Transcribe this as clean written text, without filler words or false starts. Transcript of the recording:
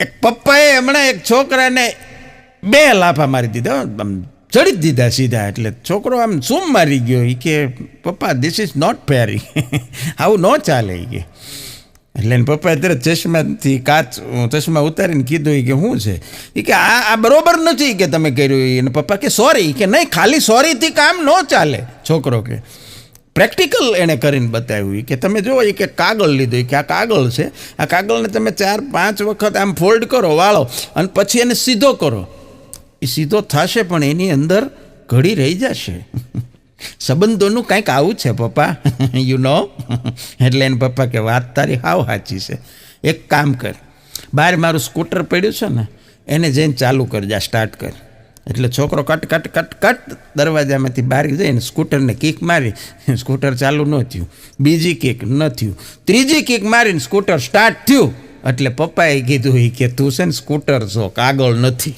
એક પપ્પાએ હમણાં એક છોકરાને 2 લાફા મારી દીધા, આમ ચડી જ દીધા સીધા. એટલે છોકરો આમ સૂમ મારી ગયો. એ કે પપ્પા ધીસ ઇઝ નોટ ફેર, આવું ન ચાલે કે. એટલે એને પપ્પાએ તરત ચશ્મા ઉતારીને કીધું કે શું છે એ કે આ બરોબર નથી કે તમે કર્યું. એને પપ્પા કે સોરી, કે નહીં ખાલી સોરીથી કામ ન ચાલે. છોકરો કે પ્રેક્ટિકલ એણે કરીને બતાવ્યું કે તમે જુઓ એ કે કાગળ લીધું, કે આ કાગળ છે, આ કાગળને તમે 4-5 વખત આમ ફોલ્ડ કરો, વાળો, અને પછી એને સીધો કરો. એ સીધો થશે પણ એની અંદર ઘડી રહી જશે. સંબંધોનું કંઈક આવું છે પપ્પા, યુ નો. એટલે એને પપ્પા કે વાત તારી હાવ સાચી છે. એક કામ કર, બહાર મારું સ્કૂટર પડ્યું છે ને, એને જઈને ચાલુ કરજા, સ્ટાર્ટ કર. એટલે છોકરો કટ દરવાજામાંથી બહાર જઈને સ્કૂટરને કિક મારી, સ્કૂટર ચાલુ ન થયું. બીજી કિક ન થયું, ત્રીજી કિક મારીને સ્કૂટર સ્ટાર્ટ થયું. એટલે પપ્પાએ કીધું કે તું છે ને સ્કૂટર છો, કાગળ નથી.